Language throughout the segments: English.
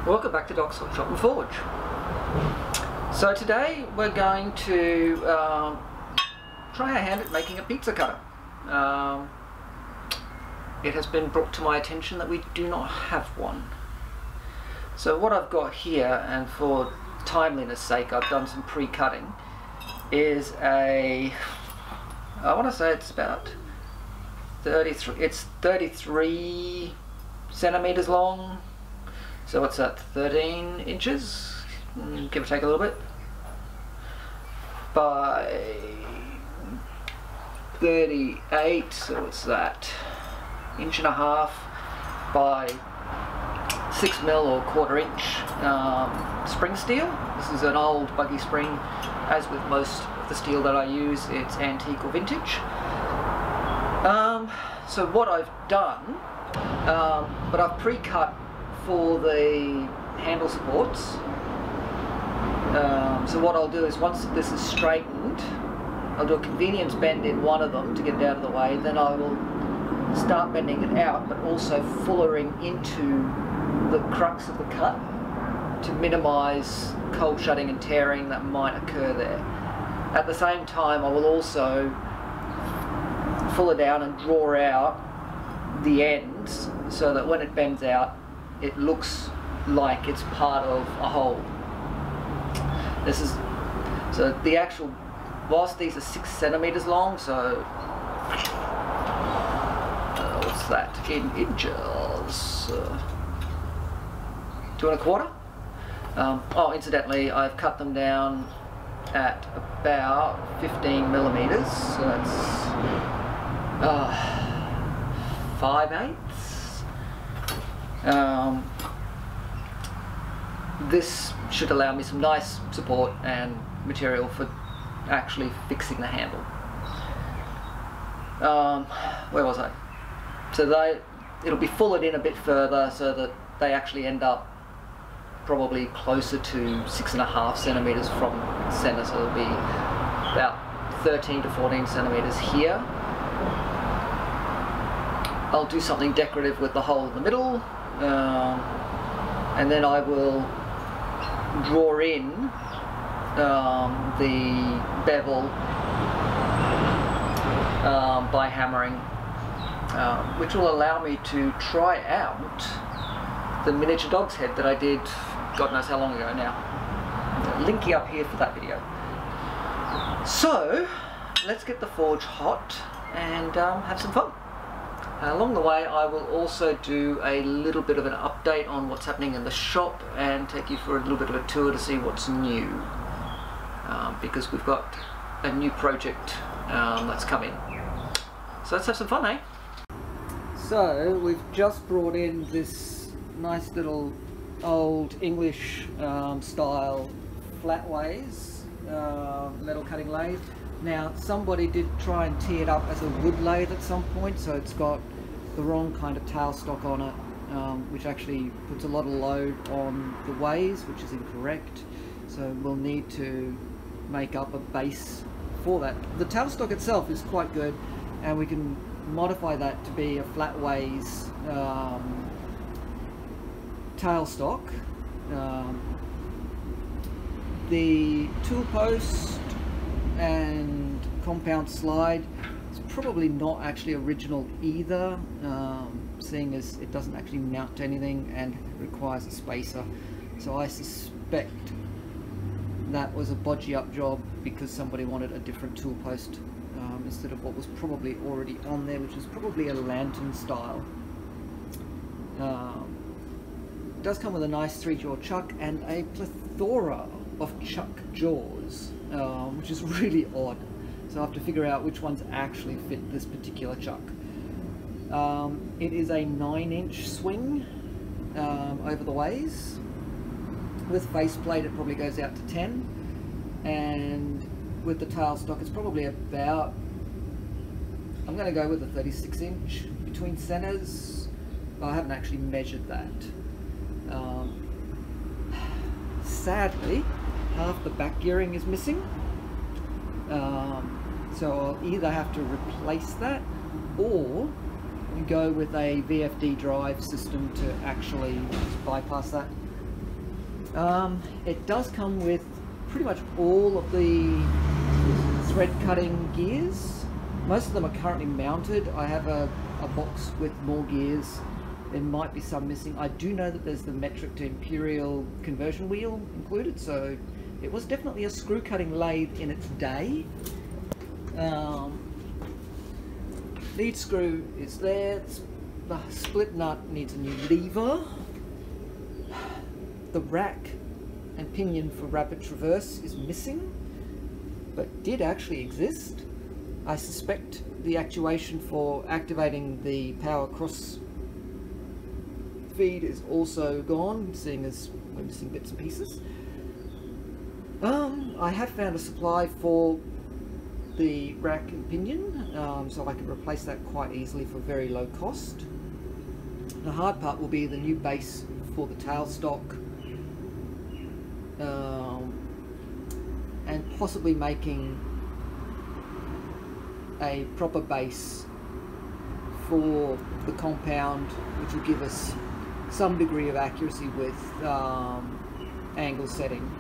Welcome back to Doc's Shop and Forge. So today we're going to try our hand at making a pizza cutter. It has been brought to my attention that we do not have one. So what I've got here, and for timeliness sake I've done some pre-cutting, is I want to say it's about 33 centimeters long. So what's that, 13 inches, give or take a little bit, by 38, so what's that, 1.5 inches by 6 mil or 1/4 inch spring steel. This is an old buggy spring. As with most of the steel that I use, it's antique or vintage. So what I've done, but I've pre-cut for the handle supports. So what I'll do is, once this is straightened, I'll do a convenience bend in one of them to get it out of the way. Then I will start bending it out, but also fullering into the crux of the cut to minimize cold shutting and tearing that might occur there. At the same time, I will also fuller down and draw out the ends so that when it bends out, it looks like it's part of a hole. This is, so the actual, whilst these are 6 centimeters long, so what's that in inches? 2 1/4. Oh, incidentally, I've cut them down at about 15 millimeters, so that's 5/8. This should allow me some nice support and material for actually fixing the handle. Where was I? So it'll be fullered in a bit further so that they actually end up probably closer to 6.5 centimeters from center, so it'll be about 13 to 14 centimeters here. I'll do something decorative with the hole in the middle, and then I will draw in the bevel by hammering, which will allow me to try out the miniature dog's head that I did God knows how long ago now. Linky up here for that video. So let's get the forge hot and have some fun. Along the way I will also do a little bit of an update on what's happening in the shop and take you for a little bit of a tour to see what's new, because we've got a new project that's coming. So let's have some fun, eh? So we've just brought in this nice little old English style flatways metal cutting lathe. Now somebody did try and tee it up as a wood lathe at some point, so it's got the wrong kind of tailstock on it, which actually puts a lot of load on the ways, which is incorrect. So we'll need to make up a base for that. The tailstock itself is quite good, and we can modify that to be a flatways tailstock. The tool post and compound slide is probably not actually original either, seeing as it doesn't actually mount to anything and requires a spacer. So I suspect that was a bodgy up job because somebody wanted a different tool post instead of what was probably already on there, which is probably a lantern style. It does come with a nice 3-jaw chuck and a plethora of chuck jaws, which is really odd. So I have to figure out which ones actually fit this particular chuck. It is a 9-inch swing over the ways. With faceplate it probably goes out to 10, and with the tailstock it's probably about, I'm going to go with a 36-inch between centers. I haven't actually measured that. Sadly, half the back gearing is missing, so I'll either have to replace that or go with a VFD drive system to actually bypass that. It does come with pretty much all of the thread cutting gears. Most of them are currently mounted. I have a box with more gears. There might be some missing. I do know that there's the metric to imperial conversion wheel included, so it was definitely a screw cutting lathe in its day. Lead screw is there. The split nut needs a new lever. The rack and pinion for rapid traverse is missing, but did actually exist. I suspect the actuation for activating the power cross feed is also gone, seeing as we're missing bits and pieces. I have found a supply for the rack and pinion, so I can replace that quite easily for very low cost. The hard part will be the new base for the tailstock, and possibly making a proper base for the compound, which will give us some degree of accuracy with angle setting.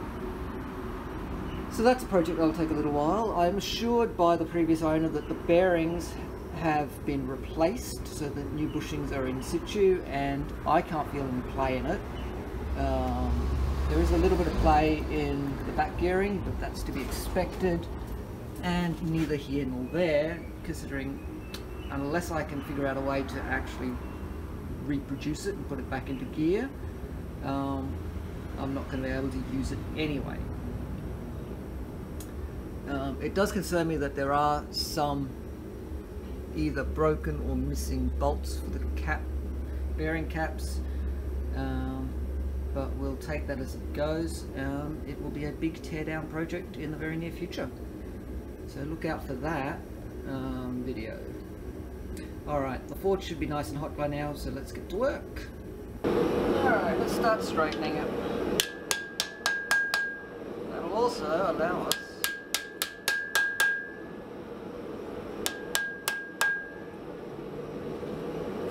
So that's a project that will take a little while. I'm assured by the previous owner that the bearings have been replaced, so that new bushings are in situ, and I can't feel any play in it. There is a little bit of play in the back gearing, but that's to be expected, and neither here nor there, considering unless I can figure out a way to actually reproduce it and put it back into gear, I'm not going to be able to use it anyway. It does concern me that there are some either broken or missing bolts for the bearing caps, but we'll take that as it goes. It will be a big teardown project in the very near future, so look out for that video. Alright, the forge should be nice and hot by now, so let's get to work. Alright, let's start straightening it. That will also allow us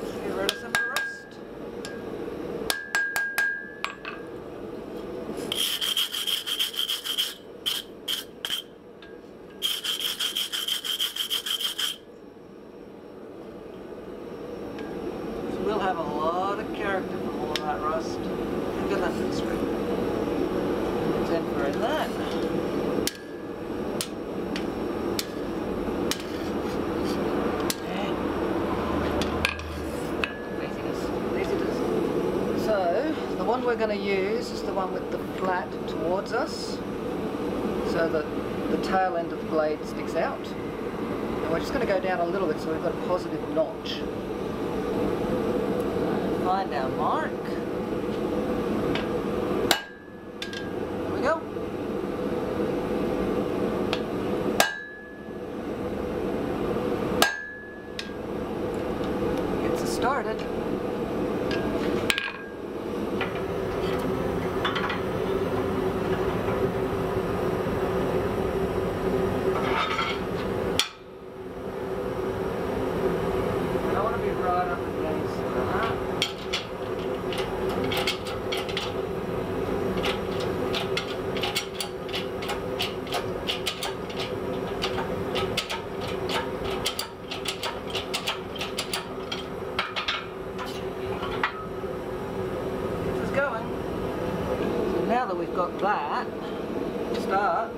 to get rid of some of the rust. We'll have a lot of character from all of that rust. Look at that bit straight. Temper in that. And laziness. So the one we're going to use is the one with the flat towards us, so that the tail end of the blade sticks out. And we're just going to go down a little bit so we've got a positive notch. Find our mark. There we go. Gets us started. I want to be right up against that. Now that we've got that, start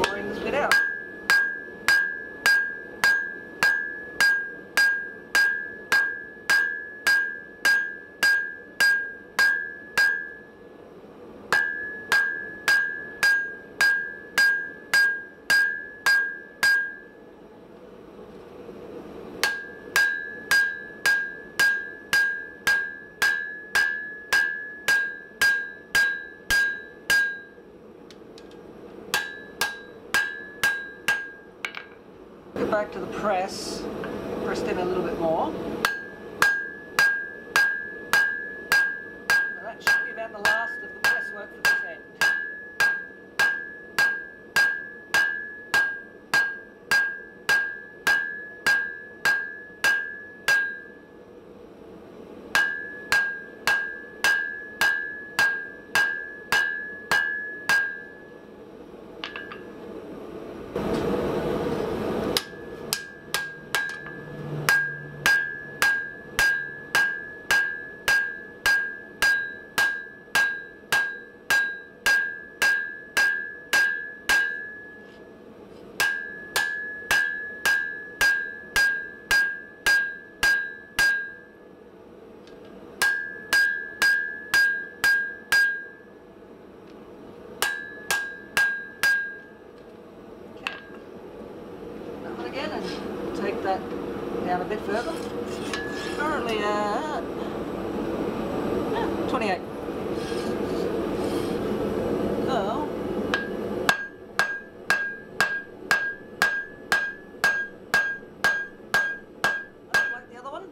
pouring this bit out. Go back to the press, pressed in a little bit more. Now that should be about the last of the press work for this end. that down a bit further. Currently at 28. So, like the other one.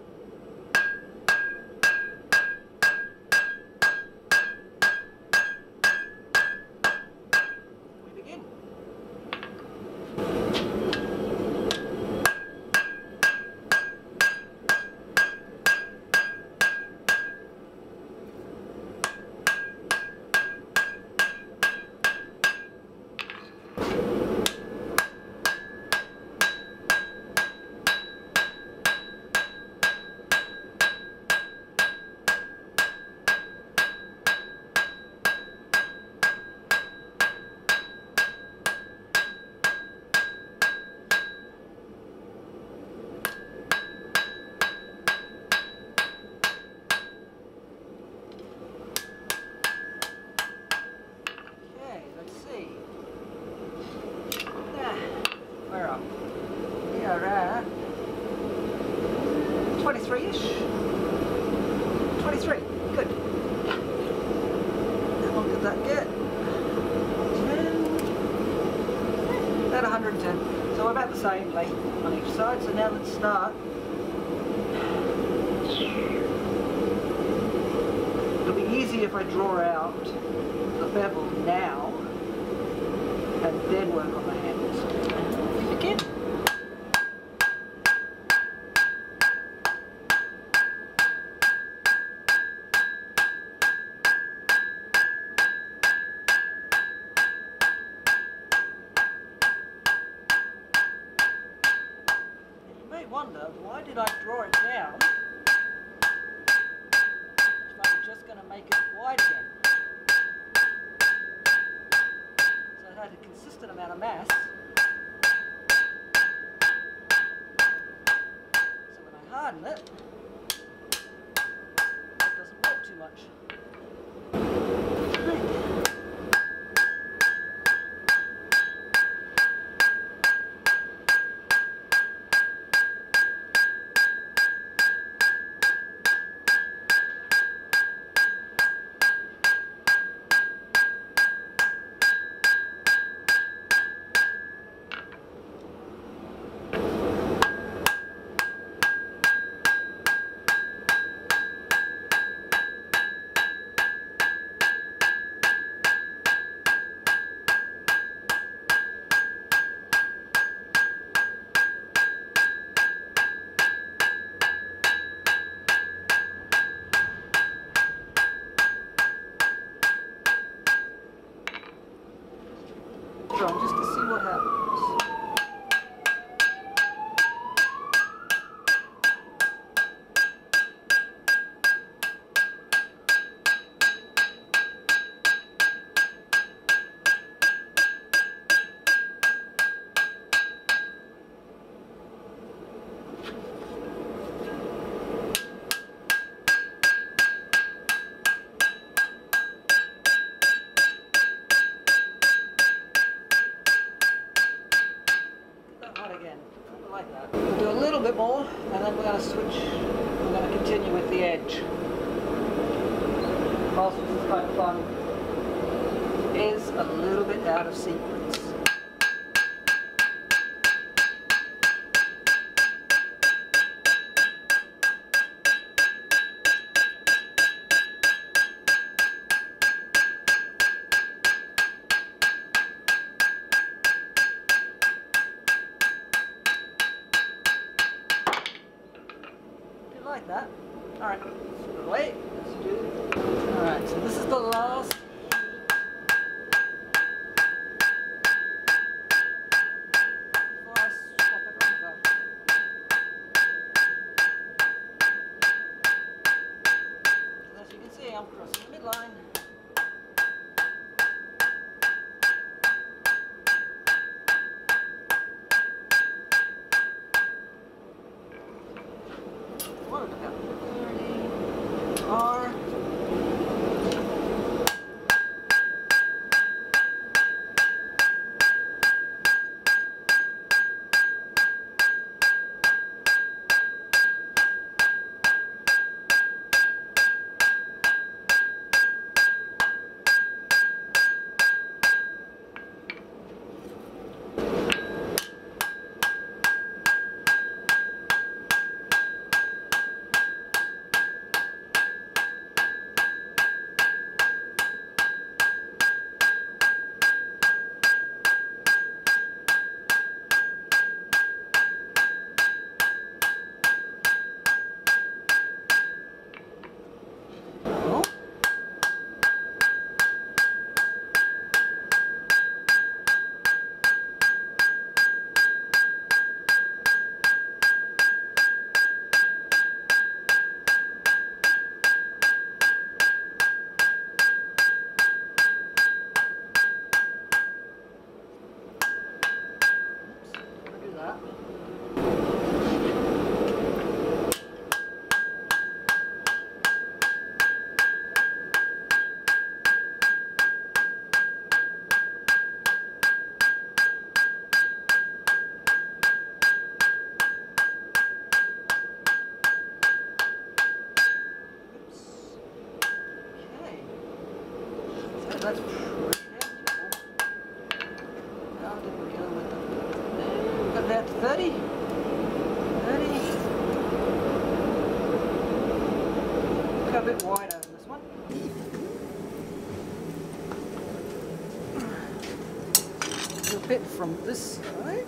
We begin. Where are we? We are at 23-ish. 23. Good. How long did that get? 10. About 110. So we're about the same length on each side. So now let's start. It'll be easy if I draw out the bevel now and then work on the handles. Begin. You may wonder, why did I draw it down if I'm just going to make it wide again? So it had a consistent amount of mass. So when I harden it, it doesn't work too much. Just to see what happens. Again, like that. We'll do a little bit more and then we're going to switch. We're going to continue with the edge. Whilst this is quite fun, it is a little bit out of sequence. Like that. Alright, wait, let's do. Alright, so this is the last. Before I swap it over. And as you can see, I'm crossing the midline. Or that's pretty manageable. How did we go with them? We got about 30. 30. Go a bit wider on this one. A bit from this side.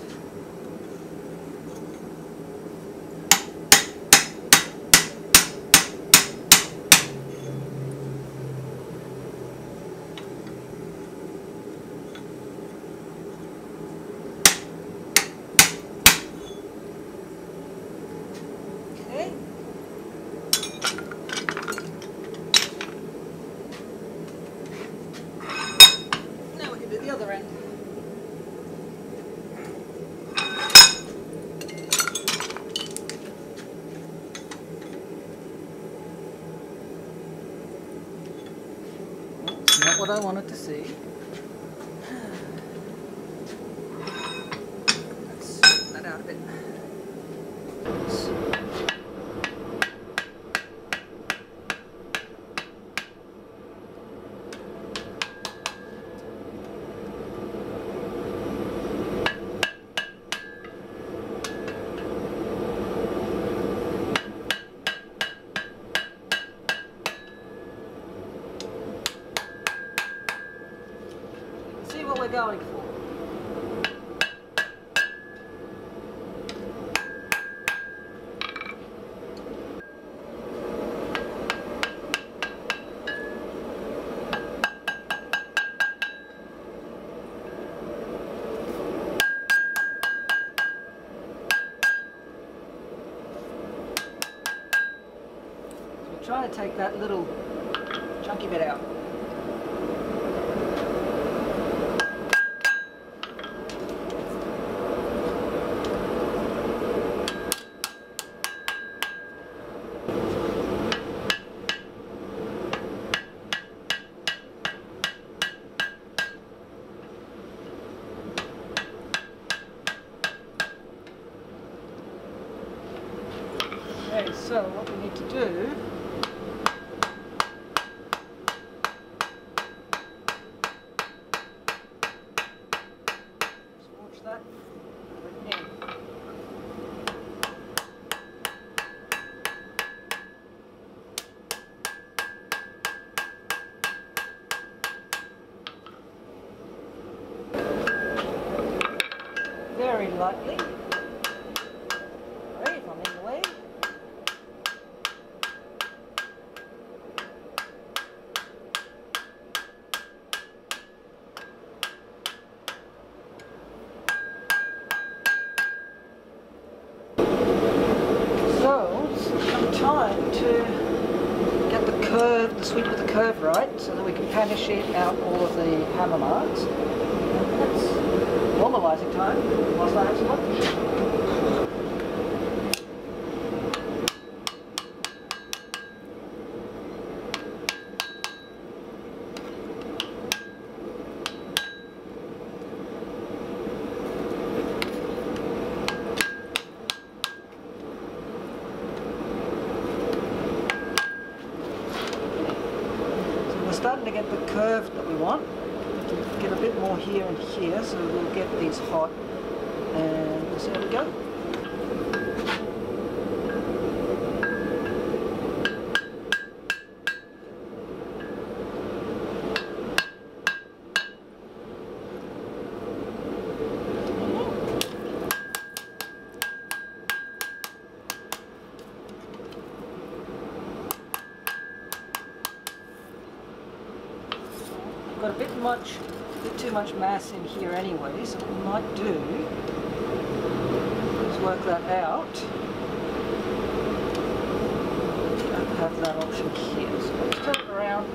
Okay. Now we can do the other end. Not what I wanted to see. Let's straighten that out a bit. See what we're going for. So we're trying to take that little chunky bit out. Okay, so what we need to do is watch that in. Very lightly. Sorry if I'm in the way. So it's time to get the curve, the sweep of the curve right, so that we can panish out all of the hammer marks. And that's normalising time whilst I have some lunch. Starting to get the curve that we want. To get a bit more here and here, so we'll get these hot and we'll see how we go. Got a bit too much mass in here anyway, so what we might do is work that out. Don't have that option here, so let's turn it around.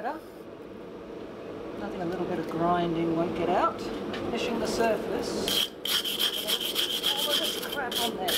better. Nothing a little bit of grinding won't get out. Finishing the surface. All of this crap on there.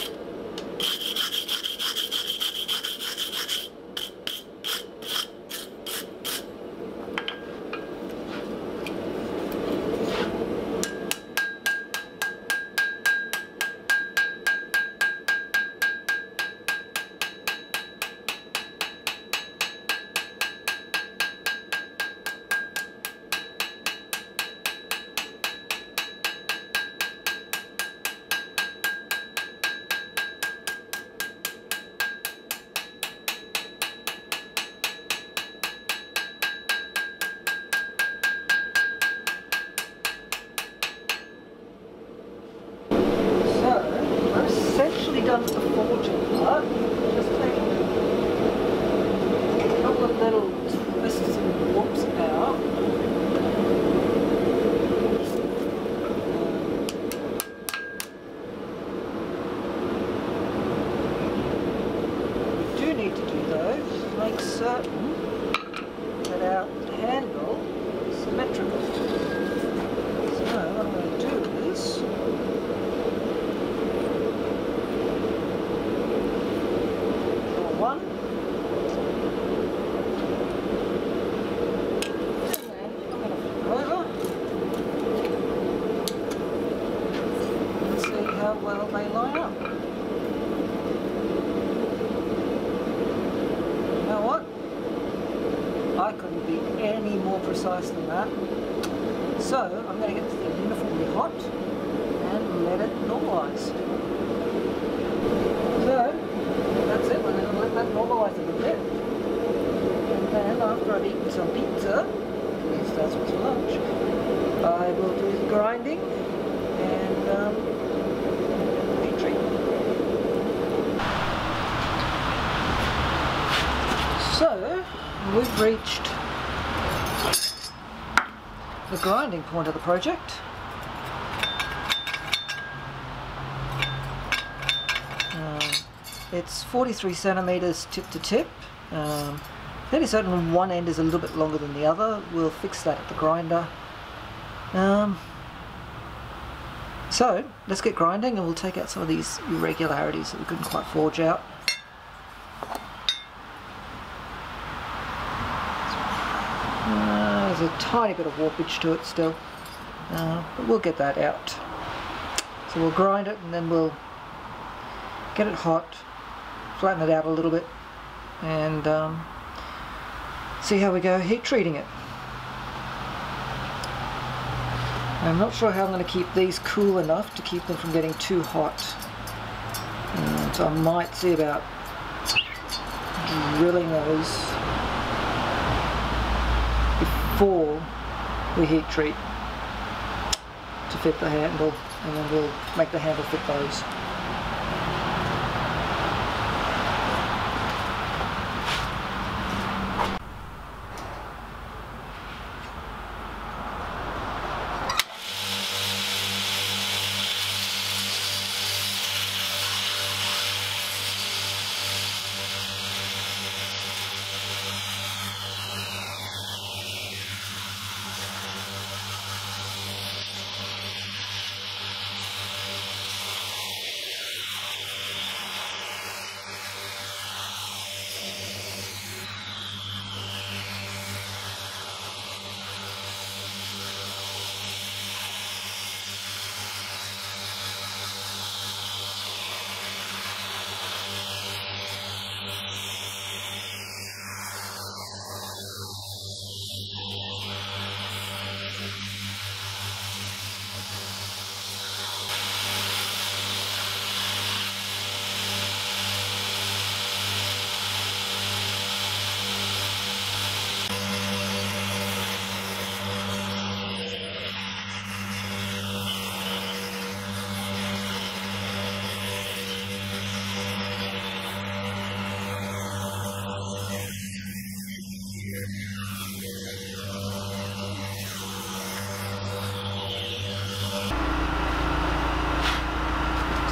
Done with the forging part. Just take a couple of little twists and warps out. What we do need to do though is make certain that our handle is symmetrical. So what I'm going to do is one, and then I'm going to flip it over and see how well they line up. You know what? I couldn't be any more precise than that. So I'm going to get this thing uniformly hot and let it normalise. So that's it. We're going to let that normalise a little bit. And then after I've eaten some pizza, at least that's what's for lunch, I will do the grinding and heat treat. So we've reached the grinding point of the project. It's 43 centimeters tip to tip. Fairly certain one end is a little bit longer than the other. We'll fix that at the grinder. So let's get grinding and we'll take out some of these irregularities that we couldn't quite forge out. There's a tiny bit of warpage to it still, but we'll get that out. So we'll grind it and then we'll get it hot, flatten it out a little bit, and see how we go heat treating it. I'm not sure how I'm going to keep these cool enough to keep them from getting too hot, so I might see about drilling those before we heat treat to fit the handle, and then we'll make the handle fit those.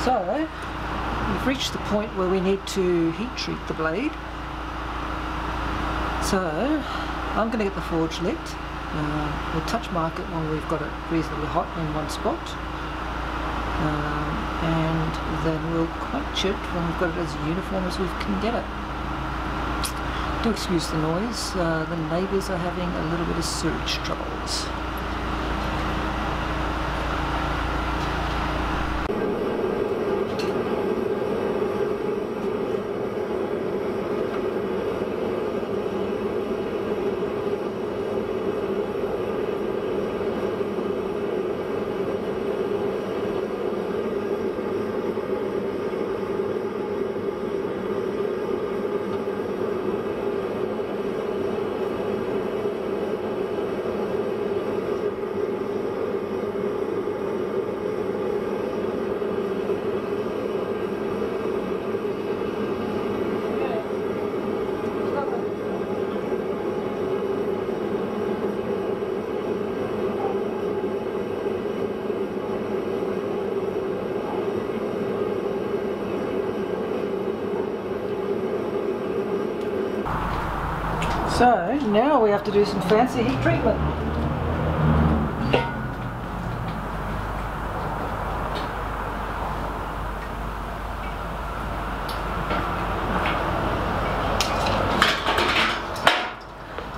So, we've reached the point where we need to heat treat the blade. So, I'm going to get the forge lit. We'll touch mark it when we've got it reasonably hot in one spot, and then we'll quench it when we've got it as uniform as we can get it. Do excuse the noise, the neighbours are having a little bit of sewage troubles. So now we have to do some fancy heat treatment.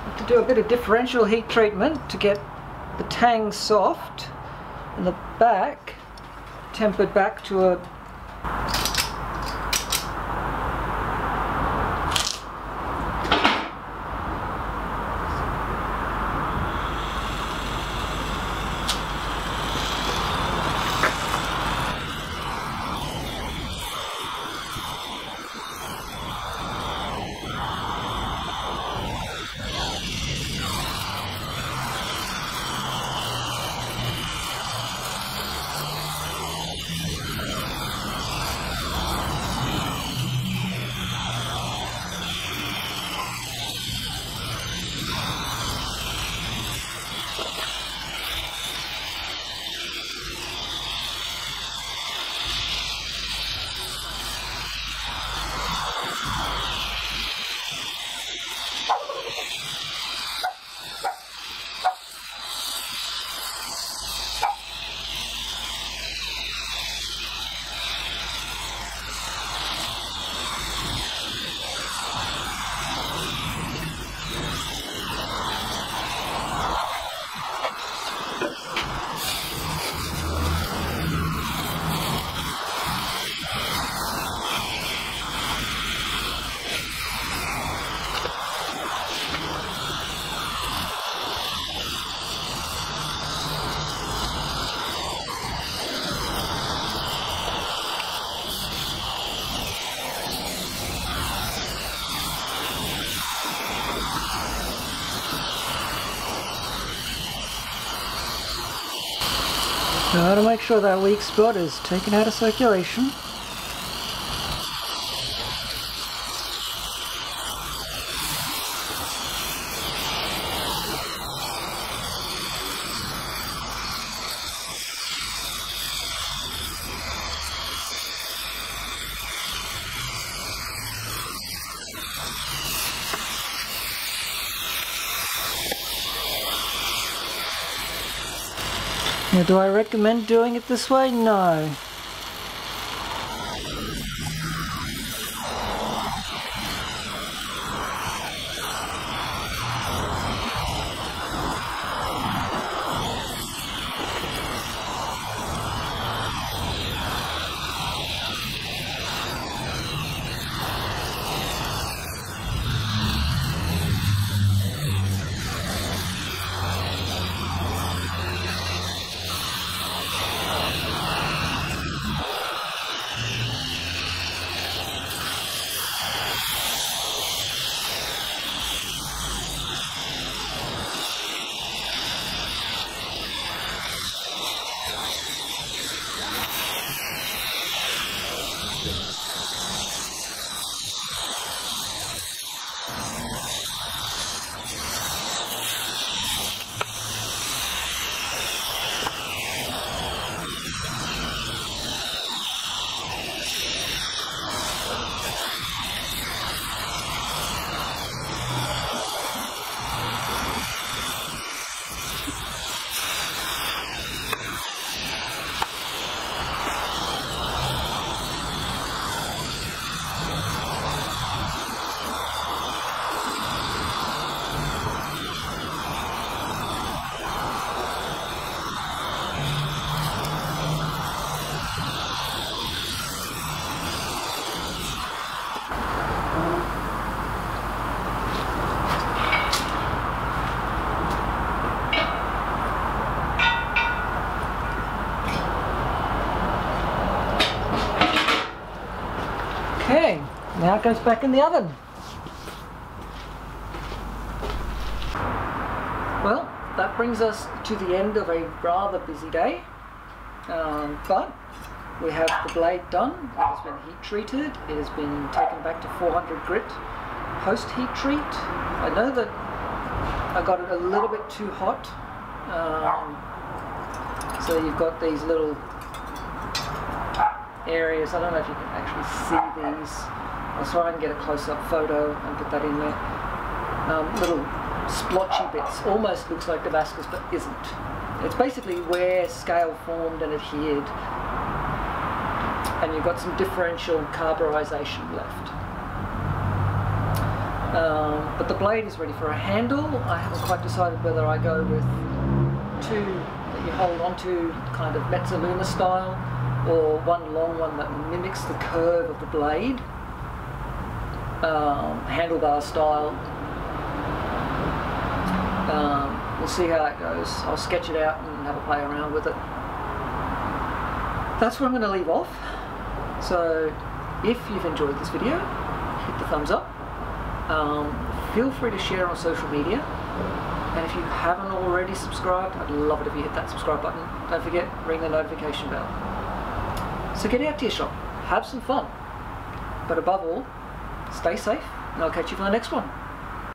Have to do a bit of differential heat treatment to get the tang soft and the back tempered back to a Try to make sure that weak spot is taken out of circulation. Now, do I recommend doing it this way? No. Okay, now it goes back in the oven. Well, that brings us to the end of a rather busy day, but we have the blade done. It has been heat treated, it has been taken back to 400 grit post heat treat. I know that I got it a little bit too hot, so you've got these little areas. I don't know if you can actually see these. I'll try and get a close-up photo and put that in there. Little splotchy bits, almost looks like Damascus but isn't. It's basically where scale formed and adhered, and you've got some differential carburization left. But the blade is ready for a handle. I haven't quite decided whether I go with two that you hold onto, kind of Mezzaluna style, or one long one that mimics the curve of the blade, handlebar style. We'll see how that goes. I'll sketch it out and have a play around with it. That's where I'm going to leave off. So if you've enjoyed this video, hit the thumbs up. Feel free to share on social media, and if you haven't already subscribed, I'd love it if you hit that subscribe button. Don't forget, ring the notification bell. So get out to your shop, have some fun, but above all, stay safe, and I'll catch you for the next one.